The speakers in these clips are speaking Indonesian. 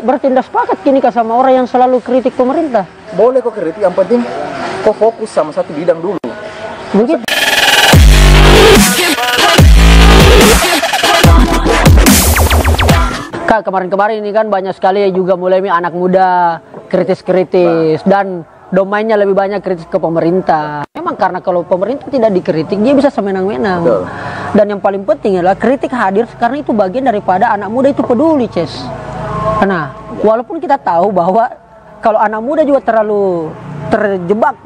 berarti tidak sepakat kini kah sama orang yang selalu kritik pemerintah? Boleh kok kritik, yang penting kok fokus sama satu bidang dulu. Begitu. Kak, kemarin-kemarin ini kan banyak sekali juga mulai anak muda kritis-kritis dan domainnya lebih banyak kritis ke pemerintah. Memang karena kalau pemerintah tidak dikritik dia bisa semenang-menang. Dan yang paling penting adalah kritik hadir karena itu bagian daripada anak muda itu peduli, Ces. Nah, walaupun kita tahu bahwa kalau anak muda juga terlalu terjebak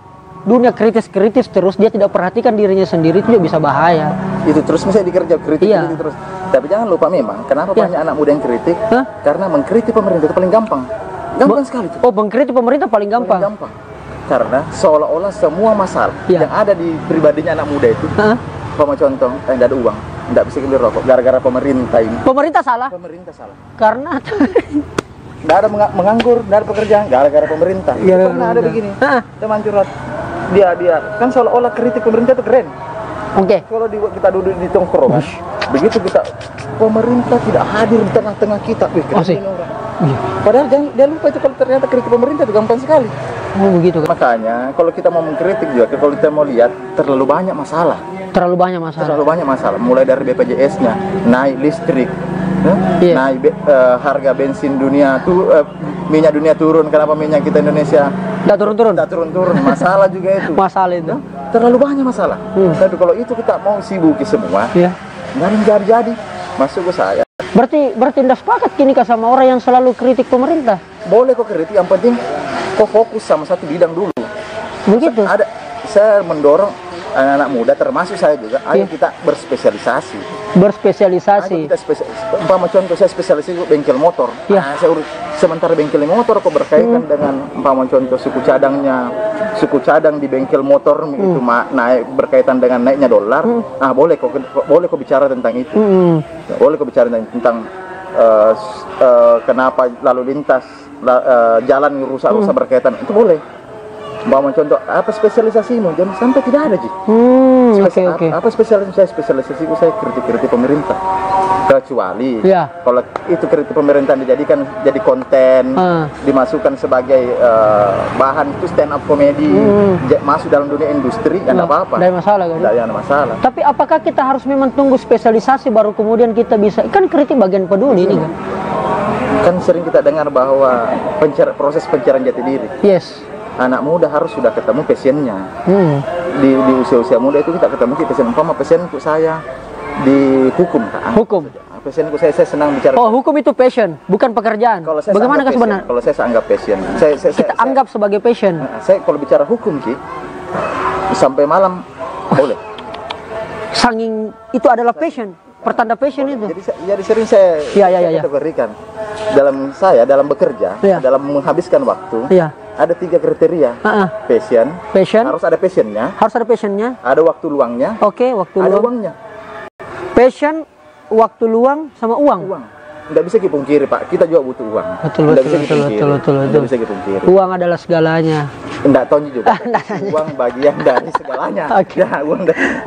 dunia kritis-kritis terus, dia tidak perhatikan dirinya sendiri, itu juga bisa bahaya. Itu terus misalnya dikerja kritik terus. Tapi jangan lupa memang kenapa banyak anak muda yang kritik? Karena mengkritik pemerintah itu paling gampang. Gampang sekali. Oh, mengkritik pemerintah paling gampang. Paling gampang. Karena seolah-olah semua masalah yang ada di pribadinya anak muda itu, contoh, tidak ada uang, tidak bisa beli rokok, gara-gara pemerintah ini. Pemerintah salah? Pemerintah salah. Karena tidak ada menganggur, tidak ada pekerjaan, gara-gara pemerintah. Pernah ada begini, teman curhat. Dia kan seolah-olah kritik pemerintah itu keren. Oke. Kalau kita duduk di tongkrongan, begitu kita pemerintah tidak hadir di tengah-tengah kita, keren orang. Padahal jangan lupa itu kalau ternyata kritik pemerintah itu gampang sekali. Oh begitu kan. Makanya kalau kita mau mengkritik juga, kalau kita mau lihat terlalu banyak masalah. Terlalu banyak masalah. Terlalu banyak masalah. Mulai dari BPJS-nya, naik listrik, naik harga bensin dunia, minyak dunia turun. Kenapa minyak kita Indonesia tidak turun-turun? Tidak turun-turun. Masalah juga itu. Masalah itu. Terlalu banyak masalah. Tapi kalau itu kita mau sibuki semua, nggak jadi. Masuk ke saya. Berarti tidak sepakat kini kah sama orang yang selalu kritik pemerintah? Boleh kok kritik, yang penting kok fokus sama satu bidang dulu. Begitu. Saya mendorong anak-anak muda, termasuk saya juga, ayo kita berspesialisasi. Berspesialisasi. Ayo kita umpama contoh saya spesialisasi bengkel motor. Nah, saya urus sementara bengkel motor kok berkaitan dengan umpama contoh suku cadang di bengkel motor itu naik berkaitan dengan naiknya dolar. Nah, boleh kok bicara tentang itu. Boleh kok bicara tentang kenapa lalu lintas jalan rusak-rusak berkaitan, itu boleh. Umpama contoh, apa spesialisasimu? Jangan sampai tidak ada, Ji. Apa spesialisasiku? Saya kritik pemerintah. Kecuali kalau itu kritik pemerintah dijadikan jadi konten, dimasukkan sebagai bahan itu stand up comedy, masuk dalam dunia industri, kan apa-apa. Tidak masalah kan? Tidak ada masalah. Tapi apakah kita harus memang tunggu spesialisasi baru kemudian kita bisa? Kan kritik bagian peduli ini kan? Kan sering kita dengar bahwa proses pencarian jati diri. Yes. Anak muda harus sudah ketemu passionnya. Di usia-usia muda itu kita ketemu passion. Umpama passionku saya di hukum, Kak. Hukum. Passionku saya senang bicara. Oh, hukum itu passion, bukan pekerjaan. Bagaimana Kak sebenarnya? Kalau saya anggap passion. Kita anggap sebagai passion. Saya kalau bicara hukum, Ki, sampai malam boleh. Sanging itu adalah passion. Pertanda passion itu. Jadi sering saya kategorikan dalam bekerja, dalam menghabiskan waktu. Ada 3 kriteria. Passion. Harus ada passionnya. Ada waktu luangnya. Waktu luang. Ada uangnya. Passion, waktu luang, sama uang. Nggak bisa dipungkiri, Pak. Kita juga butuh uang. Betul. Nggak bisa dipungkiri. Uang adalah segalanya. Nggak tahu juga. Uang bagian dari segalanya.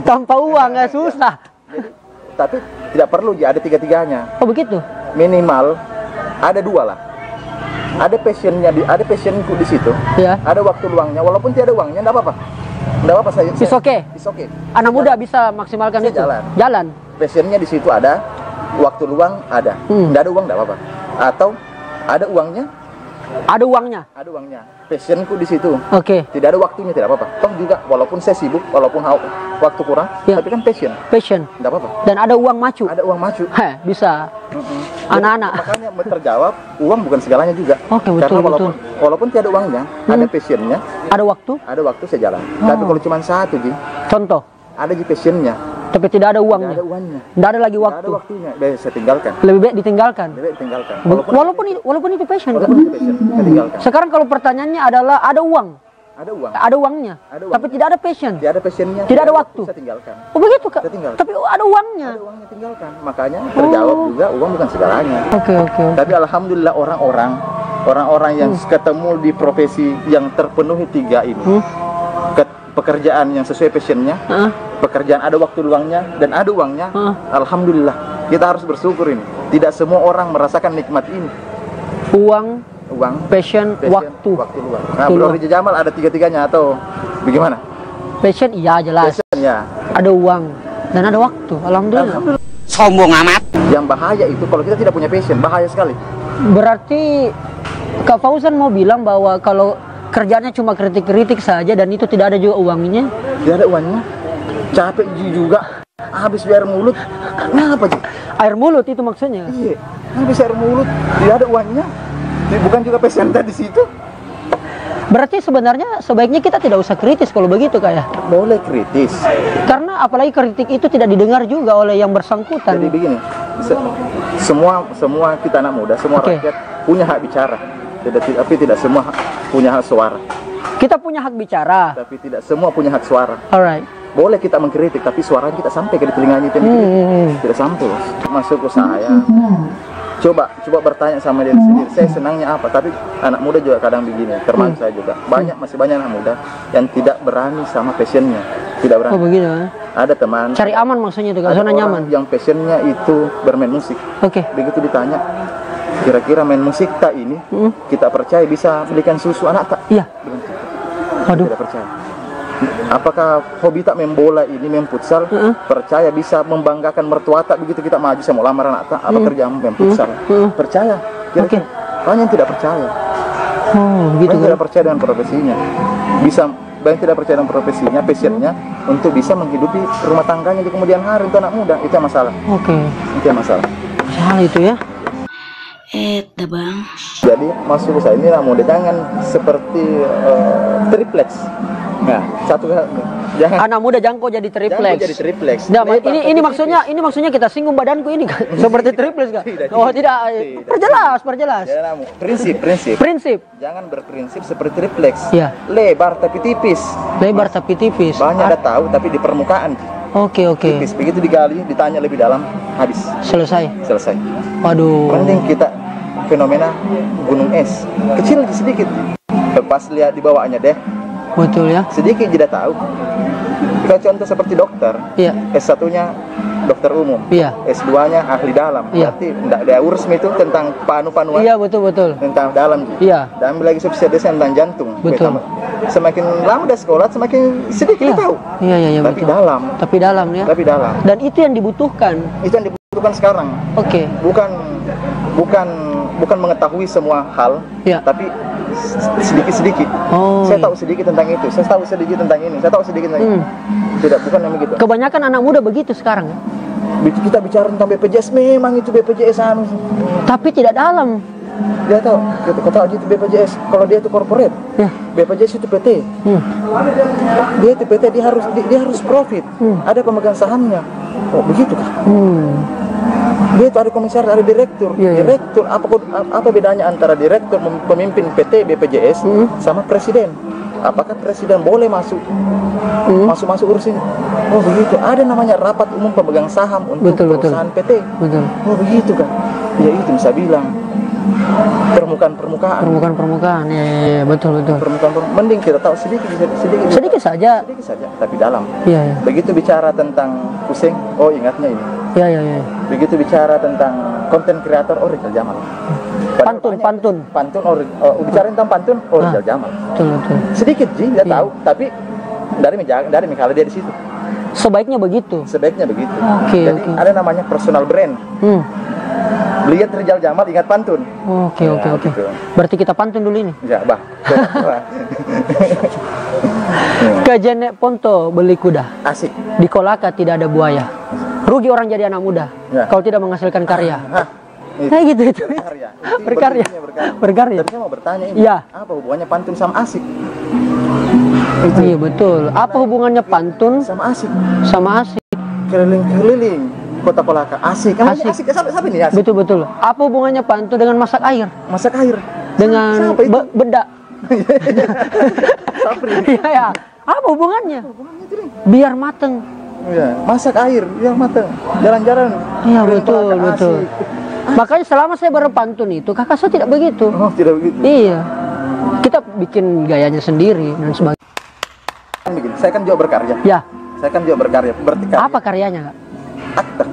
Tanpa uang nggak susah. Tapi tidak perlu ada 3-3-nya. Oh begitu. Minimal ada 2 lah. Ada passionku di situ. Ada waktu luangnya, walaupun tiada uangnya, enggak apa-apa. Enggak apa-apa saya. It's okay. Anak muda bisa maksimalkan itu. Jalan. Passionnya di situ ada, waktu luang ada. Enggak ada uang enggak apa-apa. Atau ada uangnya? Ada uangnya. Passionku di situ. Tidak ada waktunya, tidak apa-apa. Toh juga walaupun saya sibuk, walaupun waktu kurang, tapi kan passion. Enggak apa-apa. Dan ada uang macu. Bisa. Anak-anak. Makanya terjawab, uang bukan segalanya juga. Betul. Karena walaupun tiada uangnya, ada passionnya. Ada waktu saya jalan. Tapi kalau cuma satu, Ji. Contoh. Ada passionnya. Tapi tidak ada uangnya. Tidak ada lagi waktu. Tidak ada waktunya. Saya tinggalkan. Lebih baik ditinggalkan. Walaupun itu passion. Saya tinggalkan. Sekarang kalau pertanyaannya adalah ada uang. Ada uangnya. Tapi tidak ada passion. Tidak ada passionnya. Tidak ada waktu. Saya tinggalkan. Oh begitu, Kak. Saya tinggalkan. Tapi ada uangnya. Ada uangnya, tinggalkan. Makanya terjawab juga uang bukan segalanya. Tapi alhamdulillah orang-orang yang ketemu di profesi yang terpenuhi 3 ini, pekerjaan yang sesuai passionnya, pekerjaan ada waktu luangnya dan ada uangnya, alhamdulillah kita harus bersyukur ini. Tidak semua orang merasakan nikmat ini. Uang, passion, waktu. Luang. Nah, Bro Rizal Jamal ada tiga-tiganya atau bagaimana? Passion iya jelas. Passion ya. Ada uang dan ada waktu. Alhamdulillah. Sombong amat. Yang bahaya itu kalau kita tidak punya passion, bahaya sekali. Berarti Kak Fauzan mau bilang bahwa kalau kerjanya cuma kritik-kritik saja dan itu tidak ada juga uangnya? Tidak ada uangnya. Capek juga. Habis biar mulut. Kenapa sih? Air mulut itu maksudnya? Iya. Habis air mulut. Tidak ada uangnya. Bukan juga passion di situ. Berarti sebenarnya sebaiknya kita tidak usah kritis kalau begitu Kak ya? Boleh kritis. Karena apalagi kritik itu tidak didengar juga oleh yang bersangkutan. Jadi begini, semua kita anak muda, semua rakyat punya hak bicara. Tapi tidak semua punya hak suara. Kita punya hak bicara. Tapi tidak semua punya hak suara. Alright. Boleh kita mengkritik, tapi suaranya kita sampai ke telinganya itu. Tidak sampai. Masuk ke saya. Coba bertanya sama diri sendiri, saya senangnya apa? Tapi anak muda juga kadang begini, termasuk saya juga. Masih banyak anak muda yang tidak berani sama passionnya, tidak berani. Oh begitu? Ada teman. Cari aman maksudnya itu, zona nyaman. Yang passionnya itu bermain musik. Oke. Begitu ditanya, kira-kira main musik tak ini, kita percaya bisa belikan susu anak tak? Iya. Waduh. Tidak percaya. Apakah hobi tak main bola ini, main futsal, percaya bisa membanggakan mertua tak begitu kita maju sama lamaran anak tak, apa kerja main futsal? Percaya. Kira-kira banyak yang tidak percaya. Gitu. Banyak tidak percaya dengan profesinya. Banyak tidak percaya dengan profesinya, passionnya untuk bisa menghidupi rumah tangganya di kemudian hari. Itu anak muda, itu yang masalah. Oke. Itu yang masalah. Salah itu ya. Bang. Jadi masuk ke saya ini anak muda jangan seperti triplex. Nah, jangan anak muda jangan kok jadi triplex. Nah, ini maksudnya kita singgung badanku ini kan seperti triplex kan? Oh tidak. Perjelas. Prinsip. Jangan berprinsip seperti triplex. Ya. Lebar tapi tipis. Banyak ada tahu tapi di permukaan. Oke. Tipis. Begitu digali, ditanya lebih dalam, habis. Selesai. Waduh. Mending kita fenomena gunung es. Kecil sedikit. Pas lihat di bawahnya deh. Betul ya. Sedikit tidak tahu. Kita contoh seperti dokter. Iya. S1-nya dokter umum. Iya. S2-nya ahli dalam. Iya. Berarti tidak ada urus itu tentang panuan. Iya, betul. Tentang dalam. Iya. Dan lagi spesialis tentang jantung. Betul. Semakin lama udah sekolah, semakin sedikit tahu. Iya, Tapi betul. dalam ya. Tapi dalam. Dan itu yang dibutuhkan. Itu yang dibutuhkan sekarang. Oke. Bukan mengetahui semua hal, tapi sedikit-sedikit. Saya tahu sedikit tentang itu, saya tahu sedikit tentang ini, saya tahu sedikit tentang ini. Tidak, bukan yang begitu. Kebanyakan anak muda begitu sekarang. Kita bicara tentang BPJS, memang itu BPJS anu. Tapi tidak dalam. Dia tahu, kita tahu itu BPJS. Kalau dia itu corporate, BPJS itu PT. Dia itu PT, dia harus profit. Ada pemegang sahamnya. Oh begitu kan? Dia itu ada komisaris, ada direktur. Direktur, apa bedanya antara direktur pemimpin PT BPJS sama presiden? Apakah presiden boleh masuk urusin? Oh begitu. Ada namanya rapat umum pemegang saham untuk perusahaan PT. Betul. Oh begitu kan? Ya itu bisa bilang permukaan. Ya, betul. Mending kita tahu sedikit saja, tapi dalam. Iya. Begitu bicara tentang pusing, oh ingatnya ini. Iya. Begitu bicara tentang konten kreator, oh Rizal Jamal. Pantun. Bicara tentang pantun, oh Rizal Jamal. Betul. Sedikit dia tahu, tapi dari mikala dia di situ. Sebaiknya begitu. Jadi ada namanya personal brand. Lihat Rizal Jamal ingat pantun. Oke. Gitu. Berarti kita pantun dulu ini. Ya, bah. Ke Jenek Ponto beli kuda. Asik. Di Kolaka tidak ada buaya. Rugi orang jadi anak muda kalau tidak menghasilkan karya. Gitu. Berkarya. Tapi saya mau bertanya ini. Iya. Apa hubungannya pantun sama asik? Iya betul. Apa hubungannya pantun sama asik? Keliling kota Kolaka, asik. Siapa ini asik? Betul. Apa hubungannya pantun dengan masak air? Dengan bedak. Iya. Apa hubungannya? Biar mateng. Iya, masak air, biar mateng. Jalan-jalan. Iya betul. Makanya selama saya berpantun itu, kakak saya tidak begitu. Oh, tidak begitu. Iya. Kita bikin gayanya sendiri dan sebagainya. Saya kan juga berkarya. Ya. Saya kan juga berkarya. Berarti apa karyanya, Kak? Aktor.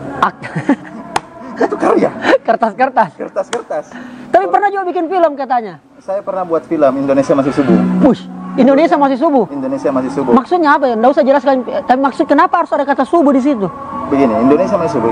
Itu karya. Kertas-kertas. Kertas-kertas. Tapi pernah juga bikin film katanya. Saya pernah buat film Indonesia Masih Subuh. Push. Indonesia masih subuh. Indonesia Masih Subuh. Maksudnya apa ya? Nggak usah jelaskan. Tapi maksud kenapa harus ada kata subuh di situ? Begini, Indonesia Masih Subuh.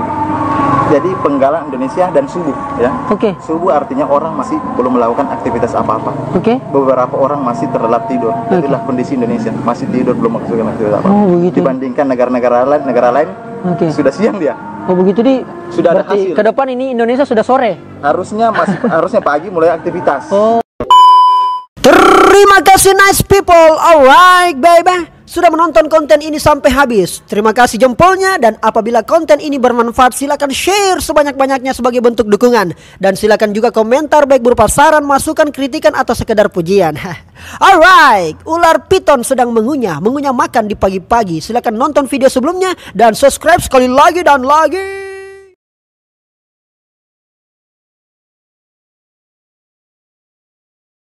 Jadi penggalan Indonesia dan subuh, ya. Oke. Subuh artinya orang masih belum melakukan aktivitas apa-apa. Oke. Beberapa orang masih terlelap tidur. Itulah kondisi Indonesia, masih tidur belum melakukan aktivitas apa. Oh, begitu. Dibandingkan negara-negara lain, Oke. sudah siang dia. Oh begitu di. Sudah ada berarti hasil. ke depan ini Indonesia sudah sore. Harusnya pagi mulai aktivitas. Oh. Terima kasih nice people. Alright baby. Sudah menonton konten ini sampai habis. Terima kasih jempolnya. Dan apabila konten ini bermanfaat, silakan share sebanyak-banyaknya sebagai bentuk dukungan. Dan silakan juga komentar baik berupa saran, masukan, kritikan, atau sekedar pujian. Alright, ular piton sedang mengunyah makan di pagi-pagi. Silakan nonton video sebelumnya dan subscribe sekali lagi dan lagi.